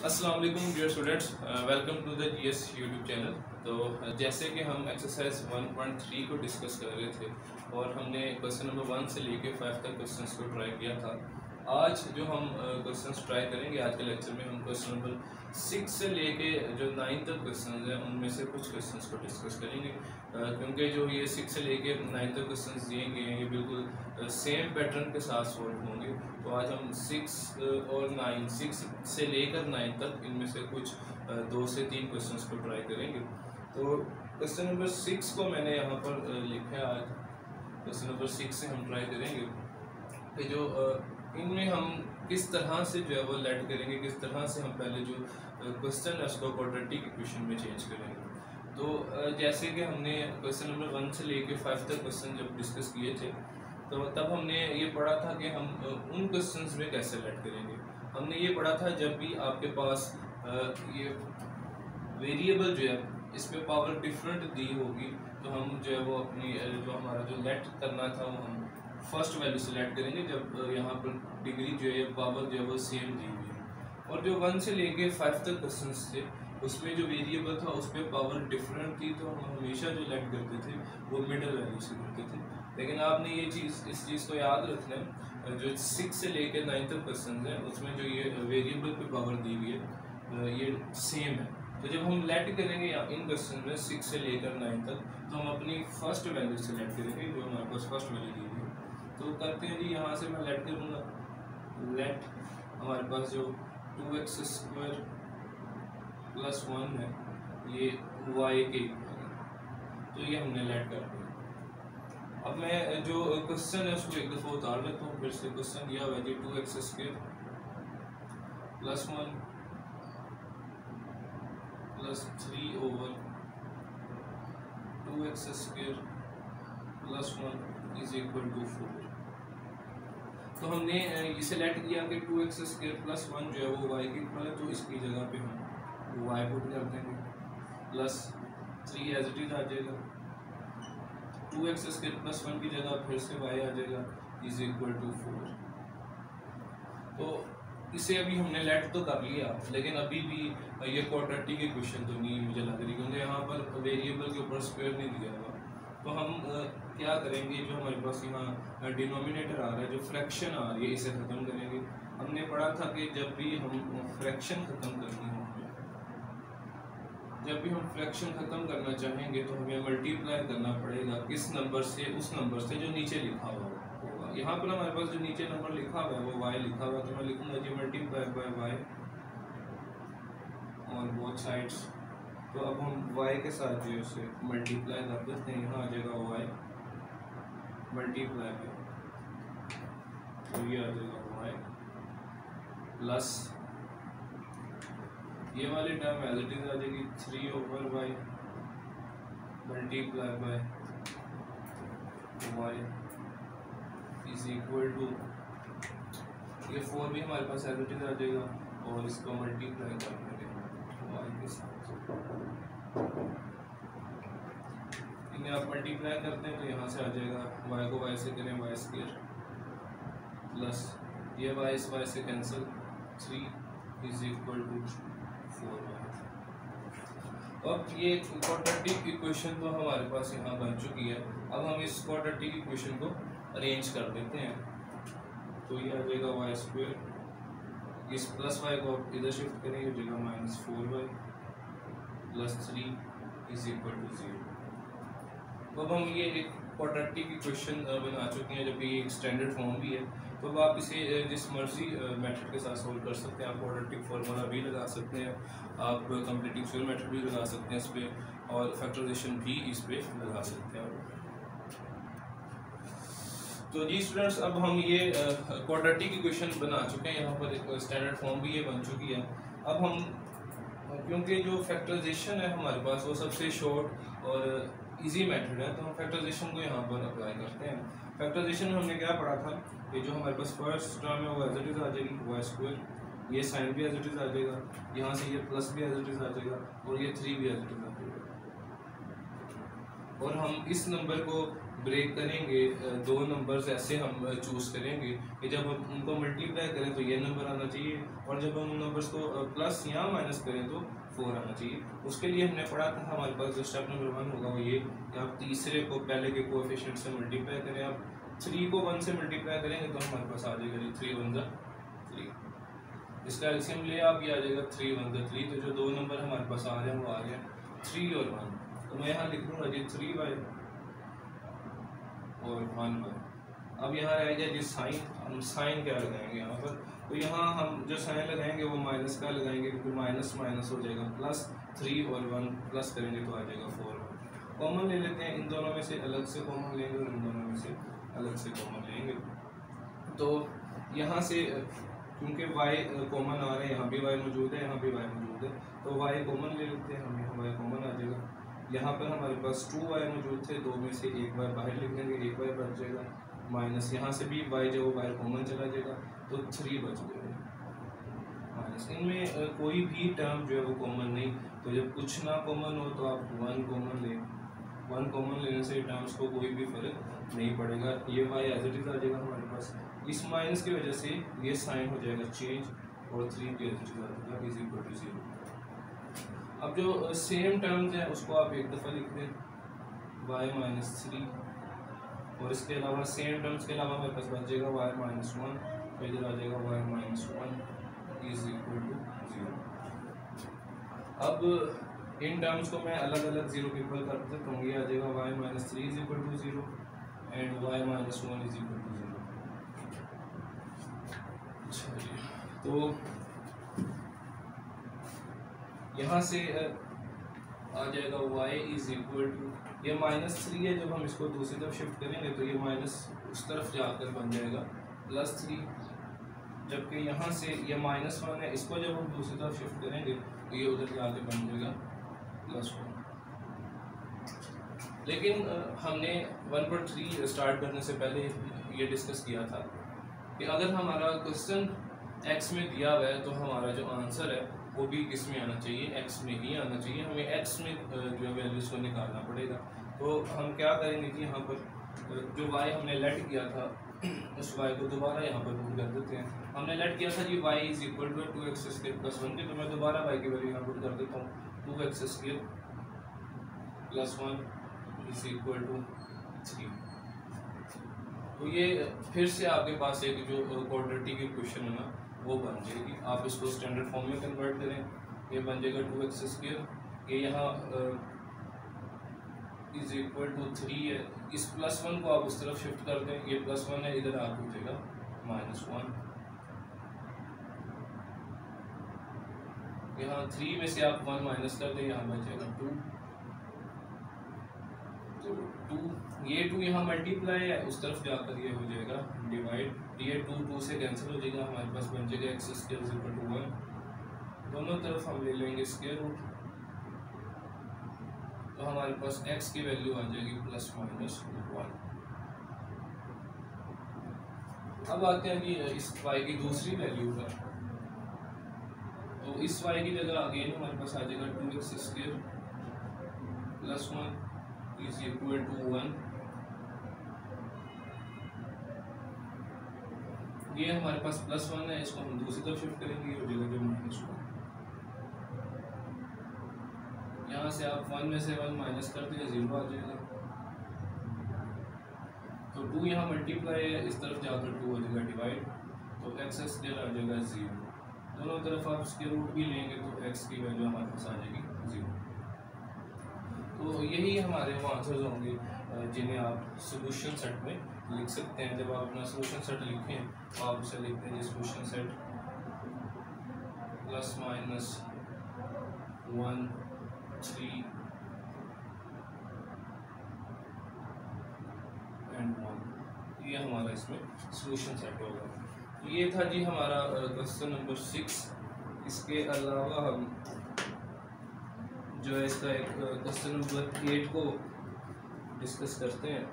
अस्सलाम वालेकुम dear students, welcome to the GS YouTube channel. तो जैसे कि हम एक्सरसाइज 1.3 को डिस्कस कर रहे थे और हमने क्वेश्चन नंबर 1 से लेके 5 तक क्वेश्चंस को ट्राई किया था। आज जो हम क्वेश्चंस ट्राई करेंगे आज के लेक्चर में, हम क्वेश्चन नंबर 6 से लेके जो 9 तक क्वेश्चंस हैं उनमें से कुछ क्वेश्चंस को डिस्कस करेंगे, क्योंकि जो ये 6 से लेके 9 तक क्वेश्चंस दिए गए हैं ये बिल्कुल सेम पैटर्न के साथ सॉल्व होंगे। तो आज हम 6 से लेकर 9 तक इनमें से कुछ 2 से 3 क्वेश्चंस को ट्राई करेंगे। तो क्वेश्चन नंबर 6 को मैंने यहाँ पर लिखा है। आज क्वेश्चन नंबर 6 से हम ट्राई करेंगे कि जो इनमें हम किस तरह से जो है वो लेट करेंगे, किस तरह से हम पहले जो क्वेश्चन है उसको क्वाड्रेटिक इक्वेशन में चेंज करेंगे। तो जैसे कि हमने क्वेश्चन नंबर 1 से लेके 5 तक क्वेश्चन जब डिस्कस किए थे तो तब हमने ये पढ़ा था कि हम उन क्वेश्चंस में कैसे लेट करेंगे। हमने ये पढ़ा था जब भी आपके पास ये वेरिएबल जो है इस पे पावर डिफरेंट दी होगी तो हम जो है वो अपनी जो हमारा जो लेट करना था वो हम फर्स्ट वैल्यू सेलेक्ट करेंगे जब यहाँ पर डिग्री जो है पावर जो है वो सेम दी हुई है। और जो 1 से लेके 5 तक क्वेश्चंस थे उसमें जो वेरिएबल था उस पर पावर डिफरेंट थी तो हम हमेशा जो लेट करते थे वो मिडल वैल्यू से करते थे। लेकिन आपने ये चीज़ इस चीज़ को याद रखना है, जो 6 से लेकर 9 तक क्वेश्चन है उसमें जो ये वेरिएबल पे पावर दी हुई है ये सेम है। तो जब हम लेट करेंगे इन क्वेश्चन में 6 से लेकर 9 तक तो हम अपनी फर्स्ट वैल्यू सेलेक्ट करेंगे जो हमारे पास फर्स्ट वैल्यू दी हुई है। तो करते हैं जी, यहाँ से मैं लेट करूँगा। लेट हमारे पास जो 2x² + 1 है ये y के तो ये हमने लेट कर दिया। अब मैं जो क्वेश्चन है उसको एक दफ़ा उतार लेता हूँ। फिर से क्वेश्चन दिया हुआ है जी 2x² + 1 + 3 ओवर 2x² + 1 = 4। तो हमने इसे लेट किया कि 2x² + 1 जो है वो y के इक्वल है, तो इसकी जगह पे हम y पुट कर देंगे प्लस 3 एज इट इज आ जाएगा। 2x² + 1 की जगह फिर से y आ जाएगा = 4। तो इसे अभी हमने लेट तो कर लिया लेकिन अभी भी ये क्वाड्रेटिक इक्वेशन तो नहीं मुझे लग रही, क्योंकि यहाँ पर वेरिएबल के ऊपर स्क्वायर नहीं दिया हुआ। तो हम क्या करेंगे, जो हमारे पास यहाँ डिनोमिनेटर आ रहा है, जो फ्रैक्शन आ रही है, इसे ख़त्म करेंगे। हमने पढ़ा था कि जब भी हम फ्रैक्शन ख़त्म करनी हो, जब भी हम फ्रैक्शन ख़त्म करना चाहेंगे तो हमें मल्टीप्लाई करना पड़ेगा किस नंबर से, उस नंबर से जो नीचे लिखा हुआ होगा। यहाँ पर हमारे पास जो नीचे नंबर लिखा हुआ है वो y लिखा हुआ है, तो मैं लिखूँगा जी मल्टीप्लाई बाय y और बोथ साइड्स। तो अब हम y के साथ जो है उसे मल्टीप्लाई कर देते हैं। यहाँ आ जाएगा y मल्टीप्लाई बाय, तो ये आ जाएगा y प्लस ये वाली टर्म एज इट इज आ जाएगी 3 over y multiply by y = ये 4 भी हमारे पास एज इट इज आ जाएगा और इसको मल्टीप्लाई कर देंगे y के साथ। इन्हें आप मल्टीप्लाई करते हैं तो यहाँ से आ जाएगा y को y से करें y² प्लस ये y इस y से कैंसिल 3 = 4y। अब ये क्वाड्रेटिक इक्वेशन तो हमारे पास यहाँ बन चुकी है। अब हम इस क्वाड्रेटिक इक्वेशन को अरेंज कर देते हैं। तो ये आ जाएगा y², इस प्लस y को इधर शिफ्ट करेंगे हो जाएगा -4y + 3 = 0। अब हम ये एक क्वाड्रेटिक इक्वेशन बना चुके हैं, जबकि ये एक स्टैंडर्ड फॉर्म भी है। तो अब आप इसे जिस मर्जी मेथड के साथ सोल्व कर सकते हैं। आप क्वाड्रेटिक फार्मूला भी लगा सकते हैं, आप कंप्लीटिंग स्क्वायर मेथड भी लगा सकते हैं इस पर, और फैक्टराइजेशन भी इस पर लगा सकते हैं। तो जी स्टूडेंट्स, अब हम ये क्वाड्रेटिक इक्वेशन बना चुके हैं। यहाँ पर एक स्टैंडर्ड फॉर्म भी ये बन चुकी है। अब हम, क्योंकि जो फैक्टराइजेशन है हमारे पास वो सबसे शॉर्ट और इजी मेथड है, तो हम फैक्टराइजेशन को यहाँ पर अप्लाई करते हैं। फैक्टराइजेशन में हमने क्या पढ़ा था कि जो हमारे पास फर्स्ट टर्म है वो एज इट इज आ जाएगी y², ये साइन भी एज इट इज आ जाएगा, यहाँ से ये प्लस भी एज इट इज आ जाएगा और ये 3 भी एज इट इज आ जाएगा। और हम इस नंबर को ब्रेक करेंगे, दो नंबर्स ऐसे हम चूज़ करेंगे कि जब हम उनको मल्टीप्लाई करें तो ये नंबर आना चाहिए, और जब हम उन नंबर्स को प्लस या माइनस करें तो 4 आना चाहिए। उसके लिए हमने पढ़ा था, हमारे पास जो स्टेप नंबर 1 होगा वो ये कि आप तीसरे को पहले के कोएफिशिएंट से मल्टीप्लाई करें। आप 3 को 1 से मल्टीप्लाई करेंगे तो हमारे पास आ जाएगा 3 1 जा 3। इसका एलसीएम ले आप, ये आ जाएगा 3 1 जा 3। तो जो दो नंबर हमारे पास आ रहे हैं वो आ रहे हैं 3 और 1। तो मैं यहाँ लिख दूँगा जी 3y और 1y। अब यहाँ रह गया जी साइन। हम साइन क्या लगाएंगे यहाँ पर, तो यहाँ हम जो साइन लगाएंगे वो माइनस का लगाएंगे, क्योंकि माइनस माइनस हो जाएगा प्लस। 3 और 1 प्लस करेंगे तो आ जाएगा 4। कॉमन ले लेते हैं, इन दोनों में से अलग से कॉमन लेंगे और इन दोनों में से अलग से कॉमन लेंगे। तो यहाँ से क्योंकि y कॉमन आ रहे हैं, यहाँ भी y मौजूद है, यहाँ भी y मौजूद है, तो y कॉमन ले लेते हैं हम। यहाँ y कॉमन आ जाएगा। यहाँ पर हमारे पास 2y मौजूद थे, दो में से एक y बाहर लिख देंगे, एक y बच जाएगा। माइनस यहाँ से भी y जो बाहर कॉमन चला जाएगा तो 3 बच जाएगा माइनस। इनमें कोई भी टर्म जो है वो कॉमन नहीं, तो जब कुछ ना कॉमन हो तो आप 1 कॉमन लें। 1 कॉमन लेने से टर्म्स को कोई भी फर्क नहीं पड़ेगा। ये y एज इट इज आ जाएगा हमारे पास। इस माइनस की वजह से ये साइन हो जाएगा चेंज, और 3 के एज इट इज आ जाएगा इज इक्वल टू 0। अब जो सेम टर्म्स हैं उसको आप एक दफ़ा लिख दें, y माइनस 3, और इसके अलावा सेम टर्म्स के अलावा हमारे पास बच जाएगा y माइनस 1, तो इधर आ जाएगा y minus 1 is equal to 0। अब इन टर्म्स को मैं अलग अलग 0 के इक्वल कर देता हूँ। ये आ जाएगा y minus 3 is equal to 0 and y minus 1 is equal to 0। अच्छा जी, तो यहाँ से आ जाएगा y इज इक्वल टू, ये माइनस 3 है, जब हम इसको दूसरी तरफ शिफ्ट करेंगे तो ये माइनस उस तरफ जाकर बन जाएगा प्लस 3, जबकि यहाँ से ये माइनस 1 है, इसको जब हम दूसरी तरफ शिफ्ट करेंगे तो ये उधर जाके बन जाएगा प्लस 1। लेकिन हमने 1.3 स्टार्ट करने से पहले ये डिस्कस किया था कि अगर हमारा क्वेश्चन x में दिया हुआ है तो हमारा जो आंसर है वो भी किस में आना चाहिए, x में ही आना चाहिए। हमें x में जो है वैल्यूज़ को निकालना पड़ेगा। तो हम क्या करेंगे कि यहाँ पर जो y हमने लेट किया था उस y को दोबारा यहाँ पर पुट कर देते हैं। हमने लेट किया था जी y is equal to 2x square plus 1 की, तो मैं दोबारा y की वैल्यू यहाँ पुट कर देता हूँ 2x square plus 1 is equal to 3। तो ये फिर से आपके पास एक जो क्वाड्रेटिक इक्वेशन है ना वो बन जाएगी। आप इसको स्टैंडर्ड फॉर्म में कन्वर्ट करें, ये बन जाएगा 2x स्क्वायर, ये यहाँ इज इक्वल टू 3 है। इस प्लस 1 को आप उस तरफ शिफ्ट कर दें, ये प्लस 1 है, इधर आप हो जाएगा माइनस 1। यहाँ 3 में से आप 1 माइनस कर दें, यहाँ बच जाएगा 2। तो 2, ये 2 यहाँ मल्टीप्लाई है, उस तरफ जाकर ये हो जाएगा डिवाइड। ये 2 से कैंसिल हो जाएगा, हमारे पास बन जाएगा x square is equal to 1। दोनों तरफ हम ले लेंगे स्क्वायर रूट, तो हमारे पास x की वैल्यू आ जाएगी प्लस माइनस 1। अब आते हैं कि इस y की दूसरी वैल्यू पर, तो इस y की जगह अगेन हमारे पास आ जाएगा 2x square plus 1 is equal to 1। ये हमारे पास प्लस 1 है, इसको हम दूसरी तरफ शिफ्ट करेंगे, ये हो जाएगा जो माइनस 1। यहाँ से आप 1 में से 1 माइनस कर देंगे, 0 आ जाएगा। तो 2 यहाँ मल्टीप्लाई है, इस तरफ जाकर 2 हो जाएगा डिवाइड, तो x स्क्वायर आ जाएगा 0। दोनों तरफ आप इसके रूट भी लेंगे तो x की वैल्यू हमारे पास आ जाएगी 0। तो यही हमारे वो आंसर्स होंगे जिन्हें आप सॉल्यूशन सेट में लिख सकते हैं। जब आप अपना सॉल्यूशन सेट लिखें तो आप उसे लिखते हैं solution set plus minus 1 3 and 1, ये हमारा इसमें सॉल्यूशन सेट होगा। ये था जी हमारा क्वेश्चन नंबर 6। इसके अलावा हम जो है इसका एक क्वेश्चन नंबर 8 को डिस्कस करते हैं।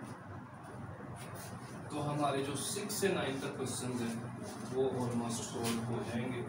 तो हमारे जो 6 से 9 तक क्वेश्चन हैं वो ऑलमोस्ट सॉल्व हो जाएंगे।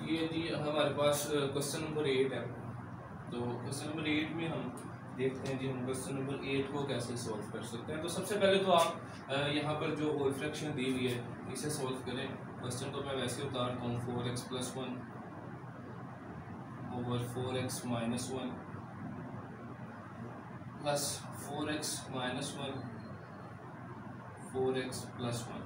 ये जी हमारे पास क्वेश्चन नंबर 8 है। तो क्वेश्चन नंबर 8 में हम देखते हैं जी हम क्वेश्चन नंबर 8 को कैसे सॉल्व कर सकते हैं। तो सबसे पहले तो आप यहाँ पर जो होल फ्रैक्शन दी हुई है इसे सॉल्व करें। क्वेश्चन को मैं वैसे उतारता हूँ 4x + 1 over 4x - 1 plus 4x - 1 4x + 1।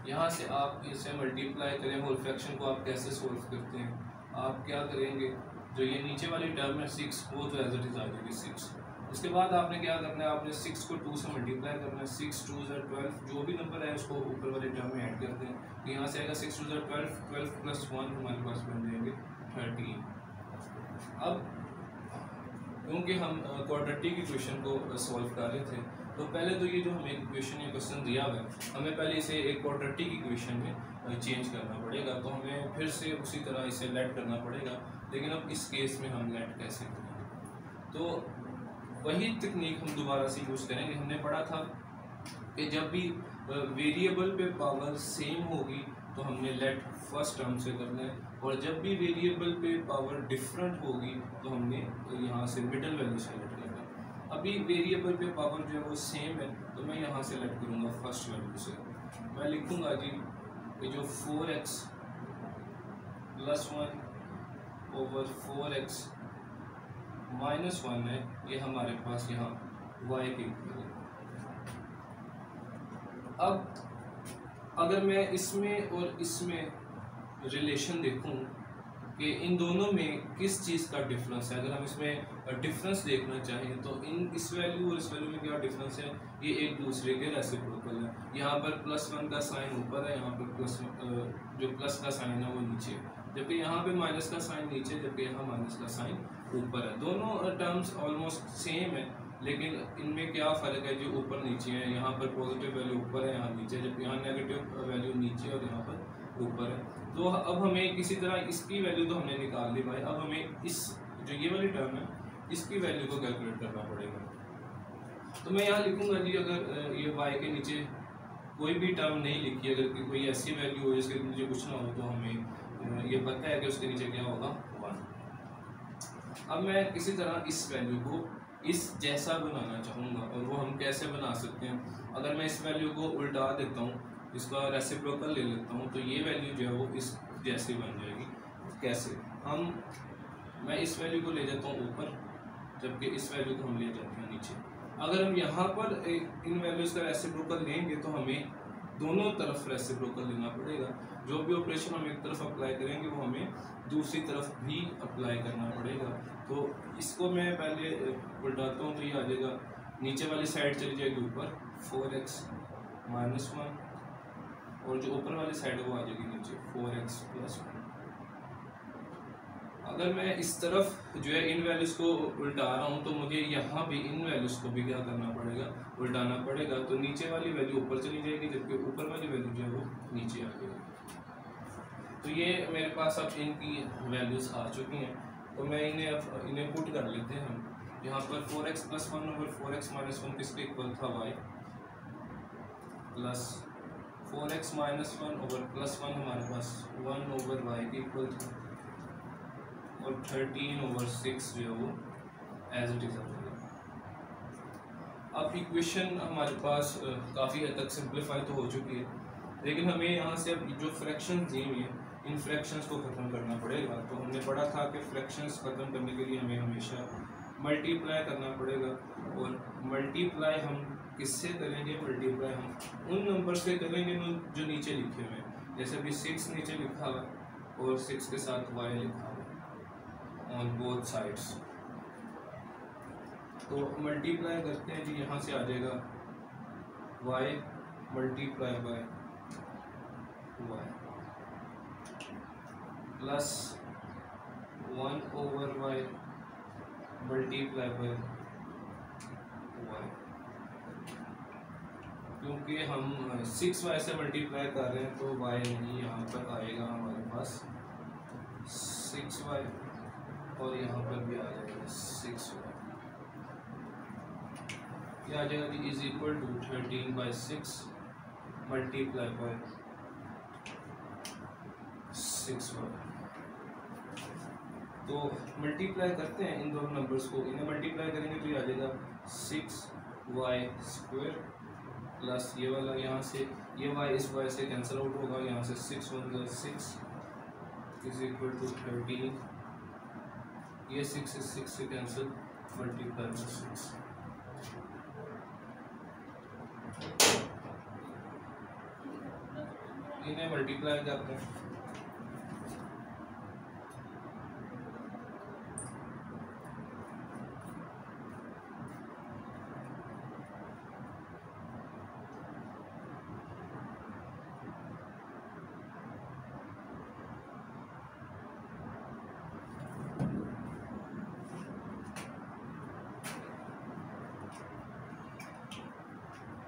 यहाँ से आप इसे मल्टीप्लाई करें। होल फ्रैक्शन को आप कैसे सॉल्व करते हैं, आप क्या करेंगे, जो ये नीचे वाली टर्म है 6 वो तो एज इट इज़ आ जाएगी 6। उसके बाद आपने क्या करना है, आपने 6 को 2 से मल्टीप्लाई करना है। 6 2 = 12, जो भी नंबर है उसको ऊपर वाली टर्म में ऐड कर दें। तो यहाँ से आएगा 6 2 = 12, 12 + 1 हमारे पास बन जाएंगे 13। अब क्योंकि हम क्वाड्रेटिक इक्वेशन को सॉल्व कर रहे थे, तो पहले तो ये जो हमें इक्वेशन या क्वेश्चन दिया हुआ है हमें पहले इसे एक क्वाड्रेटिक इक्वेशन में चेंज करना पड़ेगा। तो हमें फिर से उसी तरह इसे लेट करना पड़ेगा। लेकिन अब इस केस में हम लेट कैसे करेंगे, तो वही तकनीक हम दोबारा से यूज़ करेंगे। हमने पढ़ा था कि जब भी वेरिएबल पे पावर सेम होगी तो हमने लेट फर्स्ट टर्म से करना है, और जब भी वेरिएबल पे पावर डिफरेंट होगी तो हमने यहाँ से मिडल वैल्यू से लेट करना है। अभी वेरिएबल पे पावर जो है वो सेम है, तो मैं यहाँ से लेट करूँगा फर्स्ट वैल्यू से। मैं लिखूँगा जी ये जो 4x + 1 ओवर 4x - 1 है, ये हमारे पास यहाँ y के इक्वल है। अब अगर मैं इसमें और इसमें रिलेशन देखूं कि इन दोनों में किस चीज़ का डिफरेंस है, अगर हम इसमें डिफरेंस देखना चाहें तो इस वैल्यू और इस वैल्यू में क्या डिफरेंस है, ये एक दूसरे के रेसिप्रोकल है। यहाँ पर +1 का साइन ऊपर है, यहाँ पर जो प्लस का साइन है वो नीचे है, जबकि यहाँ पे माइनस का साइन नीचे, जबकि यहाँ माइनस का साइन ऊपर है। दोनों टर्म्स ऑलमोस्ट सेम है, लेकिन इनमें क्या फ़र्क है, जो ऊपर नीचे है, यहाँ पर पॉजिटिव वैल्यू ऊपर है, यहाँ नीचे, जबकि यहाँ नेगेटिव वैल्यू नीचे और यहाँ पर ऊपर है। तो अब हमें किसी तरह इसकी वैल्यू तो हमने निकाल ली भाई, अब हमें इस जो ये वाली टर्म है इसकी वैल्यू को कैलकुलेट करना पड़ेगा। तो मैं यहाँ लिखूँगा जी, अगर ये y के नीचे कोई भी टर्म नहीं लिखी, अगर कोई ऐसी वैल्यू हो जिसके नीचे कुछ ना हो, तो हमें ये पता है कि उसके नीचे क्या होगा 1। अब मैं किसी तरह इस वैल्यू को इस जैसा बनाना चाहूँगा, और वो हम कैसे बना सकते हैं, अगर मैं इस वैल्यू को उल्टा देता हूँ, इसका रेसिप्रोकल ले लेता हूँ, तो ये वैल्यू जो है वो इस जैसे बन जाएगी। कैसे, मैं इस वैल्यू को ले जाता हूँ ऊपर, जबकि इस वैल्यू को हम ले जाते हैं नीचे। अगर हम यहाँ पर इन वैल्यूज़ का रेसिप्रोकल लेंगे तो हमें दोनों तरफ रेसिप्रोकल लेना पड़ेगा। जो भी ऑपरेशन हम एक तरफ अप्लाई करेंगे वो हमें दूसरी तरफ भी अप्लाई करना पड़ेगा। तो इसको मैं पहले उल्टाता हूँ, तो ये आ जाएगा, नीचे वाली साइड चली जाएगी ऊपर 4x - 1, और जो ऊपर वाली साइड है वो आ जाएगी नीचे 4x + 1। अगर मैं इस तरफ जो है इन वैल्यूज़ को उल्टा रहा हूँ, तो मुझे यहाँ भी इन वैल्यूज़ को भी क्या करना पड़ेगा, उल्टाना पड़ेगा। तो नीचे वाली वैल्यू ऊपर चली जाएगी, जबकि ऊपर वाली वैल्यू जो है वो नीचे आ जाएगी। तो ये मेरे पास अब इनकी वैल्यूज़ आ चुकी हैं, तो मैं इन्हें पुट कर लेते हैं हम। यहाँ पर 4x + 1 ओवर 4x - 1 किसके इक्वल था, y, प्लस 4x - 1 ओवर +1 हमारे पास 1 ओवर y के इक्वल था, और 13 ओवर 6 जो है वो एज इट इज़ आ जाएगा। अब इक्वेशन हमारे पास काफ़ी हद तक सिंप्लीफाई तो हो चुकी है, लेकिन हमें यहाँ से अब जो फ्रैक्शंस दी हुई हैं इन फ्रैक्शंस को ख़त्म करना पड़ेगा। तो हमने पढ़ा था कि फ्रैक्शंस ख़त्म करने के लिए हमें हमेशा मल्टीप्लाई करना पड़ेगा, और मल्टीप्लाई हम किससे करेंगे, मल्टीप्लाई हम उन नंबर से करेंगे जो नीचे लिखे हुए हैं। जैसे अभी 6 नीचे लिखा हुआ है और 6 के साथ y लिखा हुआ है ऑन बोथ साइड्स। तो मल्टीप्लाई करते हैं जी, यहाँ से आ जाएगा y × y plus 1 over y multiply by y। क्योंकि हम 6y से मल्टीप्लाई कर रहे हैं तो y नहीं, यहाँ पर आएगा हमारे पास 6y, और यहाँ पर भी आ जाएगा 6y। यह आ जाएगा कि is equal to 13/6 multiply by 6y। तो मल्टीप्लाई करते हैं इन दोनों नंबर्स को, इन्हें मल्टीप्लाई करेंगे तो ये आ जाएगा 6y² प्लस ये वाला यहाँ से ये y इस y से कैंसिल आउट होगा, यहाँ से 6 1 6 इज इक्वल टू 13, ये 6 इस 6 से कैंसिल, मल्टीप्लाई बाय 6। इन्हें मल्टीप्लाई करते हैं,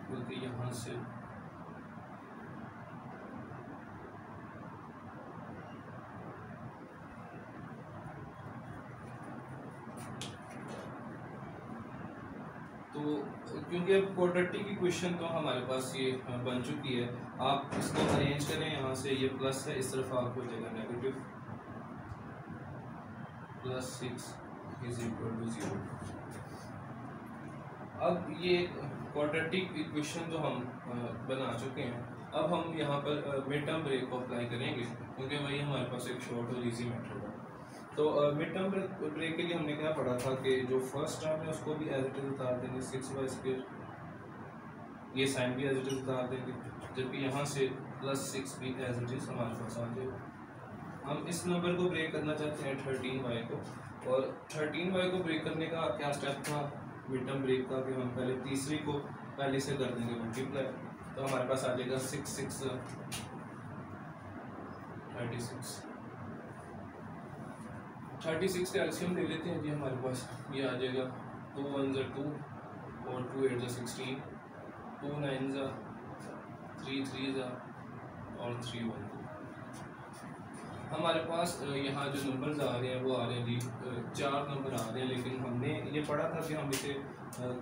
क्योंकि यहाँ से तो क्योंकि अब क्वाड्रेटिक इक्वेशन तो हमारे पास ये बन चुकी है, आप इसको अरेंज करें, यहाँ से ये प्लस है, इस तरफ आपको जाएगा नेगेटिव, +6 इज इक्वल टू 0। अब ये क्वाड्रेटिक इक्वेशन जो हम बना चुके हैं, अब हम यहाँ पर मिड टर्म ब्रेक को अप्लाई करेंगे, क्योंकि वही हमारे पास एक शॉर्ट और इजी मेथड है। तो मिड टर्म ब्रेक के लिए हमने क्या पढ़ा था कि जो फर्स्ट टर्म है उसको भी एज इट इज उतार देंगे 6y², ये साइन भी एज इट इज उतार देंगे, जबकि यहाँ से +6 भी एज इट इज हमारे पास आ जाएगा। हम इस नंबर को ब्रेक करना चाहते हैं 13y को, और 13y को ब्रेक करने का क्या स्टेप था मिड टर्म ब्रेक का, कि हम पहले तीसरी को पहले से कर देंगे मल्टीप्लाई, तो हमारे पास आ जाएगा 6 6 36 का एलसीएम ले लेते हैं जी, हमारे पास ये आ जाएगा 2 1 2 और 2 8 16, 2 9 3 3 और 3 1 2। हमारे पास यहाँ जो नंबर्स आ रहे हैं वो आ रहे हैं जी 4 नंबर आ रहे हैं, लेकिन हमने ये पढ़ा था कि हम इसे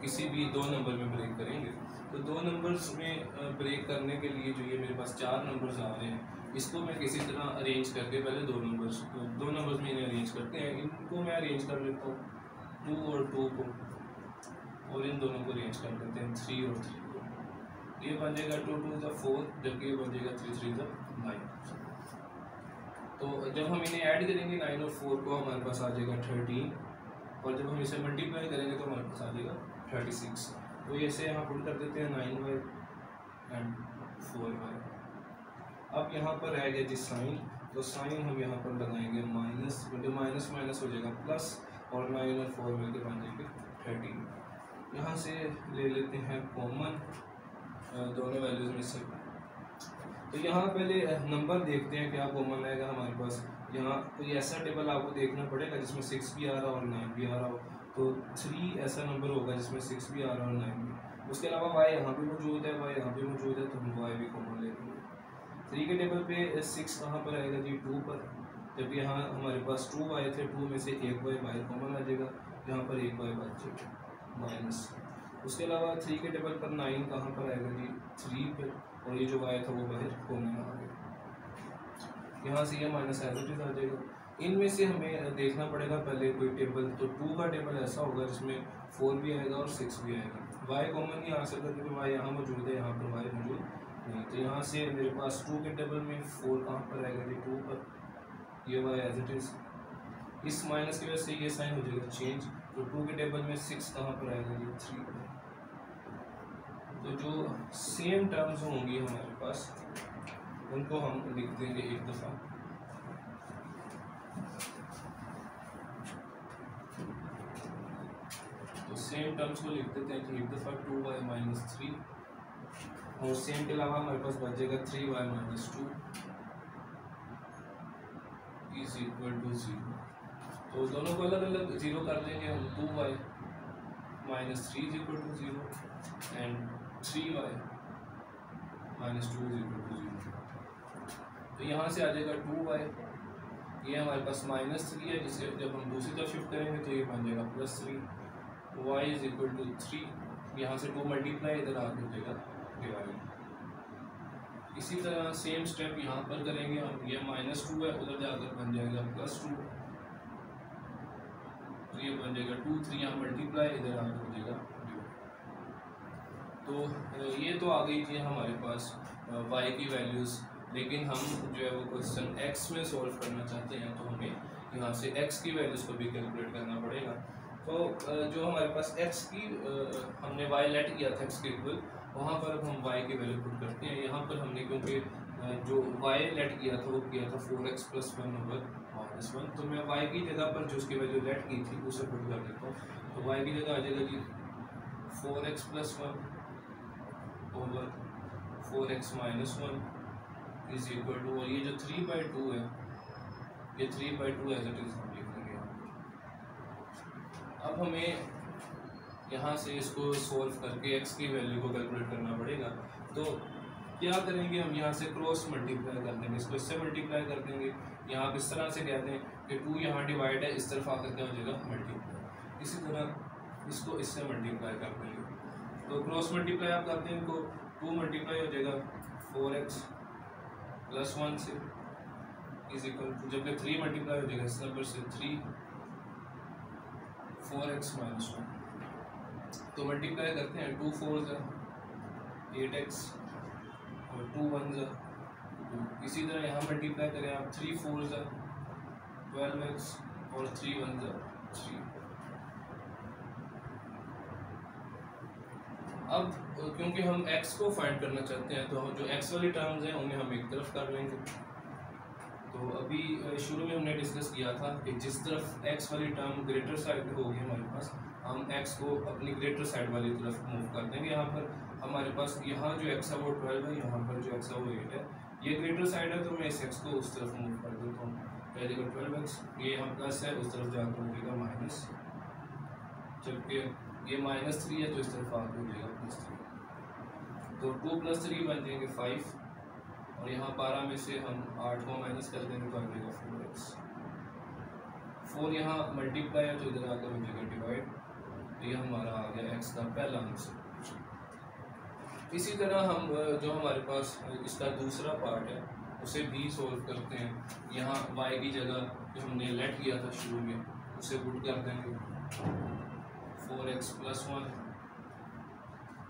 किसी भी 2 नंबर में ब्रेक करेंगे। तो 2 नंबर्स में ब्रेक करने के लिए जो ये मेरे पास 4 नंबर्स आ रहे हैं, इसको मैं किसी तरह अरेंज करके पहले 2 नंबर्स में इन्हें अरेंज करते हैं। इनको मैं अरेंज कर लेता हूँ 2 और 2 को, और इन दोनों को अरेंज कर देते हैं 3 और 3 को। ये बन जाएगा 2 2 4, जबकि ये बन जाएगा 3 3 9। तो जब हम इन्हें ऐड करेंगे 9 और 4 को, हमारे पास आ जाएगा 13, और जब हम इसे मल्टीप्लाई करेंगे तो हमारे पास आ जाएगा 36। तो इसे यहाँ पुट कर देते हैं 9y एंड 4y। अब यहाँ पर रह गया जी साइन, तो साइन हम यहाँ पर लगाएंगे माइनस, क्योंकि माइनस माइनस हो जाएगा प्लस, और 9 और 4 मिलकर बन जाएंगे 13। यहाँ से ले लेते हैं कॉमन दोनों वैल्यूज में से। तो यहाँ पहले नंबर देखते हैं क्या कॉमन आएगा हमारे पास। यहाँ कोई ऐसा टेबल आपको देखना पड़ेगा जिसमें 6 भी आ रहा और 9 भी आ रहा हो, तो 3 ऐसा नंबर होगा जिसमें 6 भी आ रहा और 9 भी। उसके अलावा y यहाँ पे मौजूद है, y यहाँ पे मौजूद है, तो हम y भी कॉमन ले लेंगे। 3 के टेबल पे 6 कहाँ पर आएगा जी 2 पर, जबकि यहाँ हमारे पास 2y थे, 2 में से 1y बाहर कॉमन आ जाएगा, यहाँ पर 1y बच जाएगा माइनस। उसके अलावा 3 के टेबल पर 9 कहाँ पर आएगा जी 3 पर, और ये जो y था वो बाहर कॉमन आ गया, यहाँ से ये माइनस एज इट इज आ जाएगा। इनमें से हमें देखना पड़ेगा पहले कोई टेबल, तो 2 का टेबल ऐसा होगा जिसमें 4 भी आएगा और 6 भी आएगा। y कॉमन नहीं आ सकता क्योंकि y यहाँ मौजूद है, यहाँ पर y मौजूद नहीं। तो यहाँ से मेरे पास 2 के टेबल में 4 कहाँ पर आएगा जी 2 पर, ये y एज इट इज। इस माइनस की वजह से ये साइन हो जाएगा चेंज, तो 2 के टेबल में 6 कहाँ पर आएगा जी 3 पर। तो जो सेम टर्म्स होंगी हमारे पास उनको हम लिख देंगे एक दफ़ा। तो सेम टर्म्स को लिख देते हैं कि एक दफ़ा 2y माइनस 3, और सेम के अलावा हमारे पास बचेगा 3y minus 2 is equal to 0। तो दोनों को अलग अलग 0 कर लेंगे हम। 2y minus 3 is equal to 0 and 3y minus 2 is equal to 0। तो यहाँ से आ जाएगा 2y, ये हमारे पास -3 है, जिसे जब हम दूसरी तरफ शिफ्ट करेंगे तो ये बन जाएगा +3, y इज इक्वल टू 3, यहाँ से 2 मल्टीप्लाई इधर आगे हो जाएगा डिवाइड। इसी तरह सेम स्टेप यहाँ पर करेंगे हम, ये -2 है, उधर जाकर बन जाएगा +2, तो ये बन जाएगा 2 3 यहाँ मल्टीप्लाई, इधर आगे हो जाएगा तो ये तो आ गई थी हमारे पास y की वैल्यूज़। लेकिन हम जो है वो क्वेश्चन x में सॉल्व करना चाहते हैं, तो हमें यहाँ से x की वैल्यूज़ को भी कैलकुलेट करना पड़ेगा। तो जो हमारे पास x की हमने y लेट किया था x के इक्वल, वहाँ पर अब हम y की वैल्यू पुट करते हैं। यहाँ पर हमने क्योंकि जो y लेट किया था वो किया था 4x + 1 ओवर -1, तो मैं y की जगह पर जो उसकी वैल्यू लेट की थी उसे पुट कर देता हूँ। तो y की जगह आ जाएगा जी 4x + 1 over 4x - 1 is equal to, और ये जो 3/2 है, ये 3/2 एज इट इज हम लिख लेंगे। अब हमें यहाँ से इसको सॉल्व करके x की वैल्यू को कैलकुलेट करना पड़ेगा। तो क्या करेंगे, हम यहाँ से क्रॉस मल्टीप्लाई कर देंगे, इसको इससे मल्टीप्लाई कर देंगे। यहाँ आप इस तरह से कहते हैं कि 2 यहाँ डिवाइड है, इस तरफ आकर क्या हो जाएगा मल्टीप्लाई। इसी तरह इसको इससे मल्टीप्लाई कर देंगे। तो क्रॉस मल्टीप्लाई आप करते हैं, इनको 2 मल्टीप्लाई हो जाएगा 4x + 1 से इज इक्वल टू, जबकि 3 मल्टीप्लाई हो जाएगा इस नंबर से 3 4x - 1। तो मल्टीप्लाई करते हैं, 2 4 8x और 2 1 2। इसी तरह यहाँ मल्टीप्लाई करें आप, 3 4 12x और 3 1 3। अब क्योंकि हम x को फाइंड करना चाहते हैं, तो जो x वाली टर्म्स हैं उन्हें हम एक तरफ कर लेंगे। तो अभी शुरू में हमने डिस्कस किया था कि जिस तरफ x वाली टर्म ग्रेटर साइड पे होगी हमारे पास, हम x को अपनी ग्रेटर साइड वाली तरफ मूव कर देंगे। यहाँ पर हमारे पास यहाँ जो x है वो 12 है, यहाँ पर जो x है वो 8 है। ये ग्रेटर साइड है, तो मैं इस x को उस तरफ मूव कर देता हूँ। पहले 12x, ये यहाँ प्लस है, उस तरफ जाकर हो जाएगा माइनस, जबकि ये -3 है, तो इस तरफ आगे हो जाएगा +3। तो 2 + 3 बन जाएंगे 5, और यहाँ 12 में से हम 8 को माइनस कर देंगे तो आ जाएगा 4x। 4 यहाँ मल्टीप्लाई है, तो इधर आकर हो जाएगा डिवाइड। तो ये हमारा आ गया x का पहला आंसर। इसी तरह हम जो हमारे पास इसका दूसरा पार्ट है उसे भी सॉल्व करते हैं। यहाँ y की जगह जो हमने लेट किया था शुरू में उसे पुट कर देंगे, 4x + 1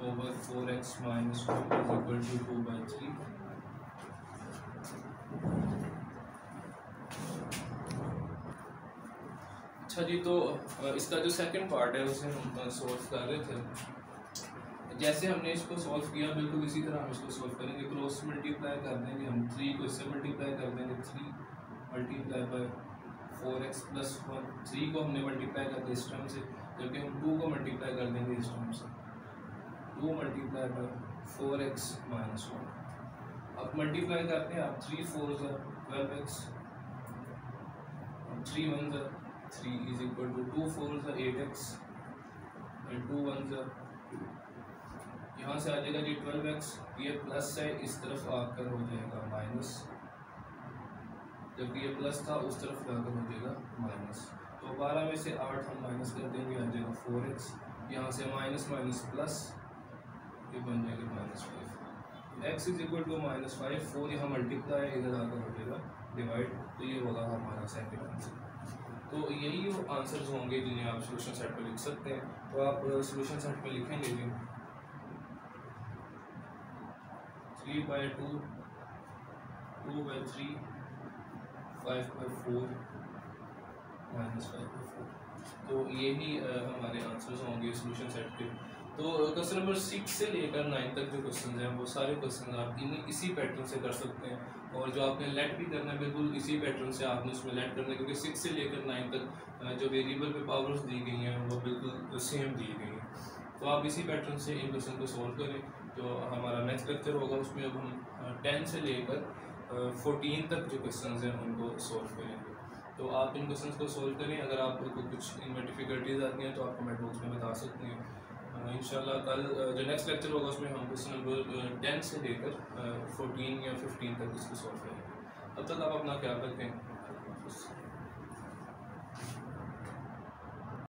over 4x - 1 is equal to 2/3। अच्छा जी, तो इसका जो सेकंड पार्ट है उसे हम सॉल्व कर रहे थे। जैसे हमने इसको सॉल्व किया बिल्कुल इसी तरह हम इसको सॉल्व करेंगे। क्रॉस मल्टीप्लाई कर देंगे हम, 3 को इससे मल्टीप्लाई कर देंगे, 3 × 4x + 1। 3 को हमने मल्टीप्लाई कर दिया इस टर्म से, जबकि हम 2 को मल्टीप्लाई कर देंगे इस टर्म से, 2 × 4x - 1। अब मल्टीप्लाई करते हैं आप, 3 4 12x, 3 1 3 is equal to 2 4 8x and 2 1 2। यहाँ से आ जाएगा जी 12x, ये प्लस है, इस तरफ आकर हो जाएगा माइनस, जबकि ये प्लस था उस तरफ जाकर हो जाएगा माइनस। तो 12 में से 8 हम माइनस कर देंगे, आ जाएगा 4x। यहाँ से माइनस माइनस प्लस, ये बन जाएगा -5। x is equal to -5। 4 यहाँ मल्टीप्लाई, इधर आकर हो जाएगा डिवाइड। तो ये होगा हमारा सेकंड आंसर। तो यही वो आंसर्स होंगे जिन्हें आप सोल्यूशन सेट पर लिख सकते हैं। तो आप सोल्यूशन सेट में लिखेंगे जी 3/2, 2/3, 5/4 -5/4। तो यही हमारे आंसर्स होंगे सोल्यूशन सेट के। तो क्वेश्चन नंबर 6 से लेकर 9 तक जो क्वेश्चन हैं वो सारे क्वेश्चन आप इसी पैटर्न से कर सकते हैं। और जो आपने लेट भी करना है बिल्कुल इसी पैटर्न से आपने उसमें लेट करना है, क्योंकि 6 से लेकर 9 तक जो वेरिएबल पे पावर्स दी गई हैं वो बिल्कुल सेम दी गई हैं। तो आप इसी पैटर्न से इन क्वेश्चन को सॉल्व करें। जो हमारा नेक्स्ट लेक्चर होगा उसमें अब हम 10 से लेकर 14 तक जो क्वेश्चन हैं उनको सॉल्व करेंगे। तो आप इन क्वेश्चन को सॉल्व करें। अगर आपको कुछ इनमें डिफ़िकल्टीज आती हैं तो आप कमेंट बॉक्स में बता सकते हैं। इंशाल्लाह कल जो नेक्स्ट लेक्चर होगा उसमें हम क्वेश्चन नंबर 10 से लेकर 14 या 15 तक इसको सॉल्व करेंगे। तब तक आप अपना ख्याल रखें।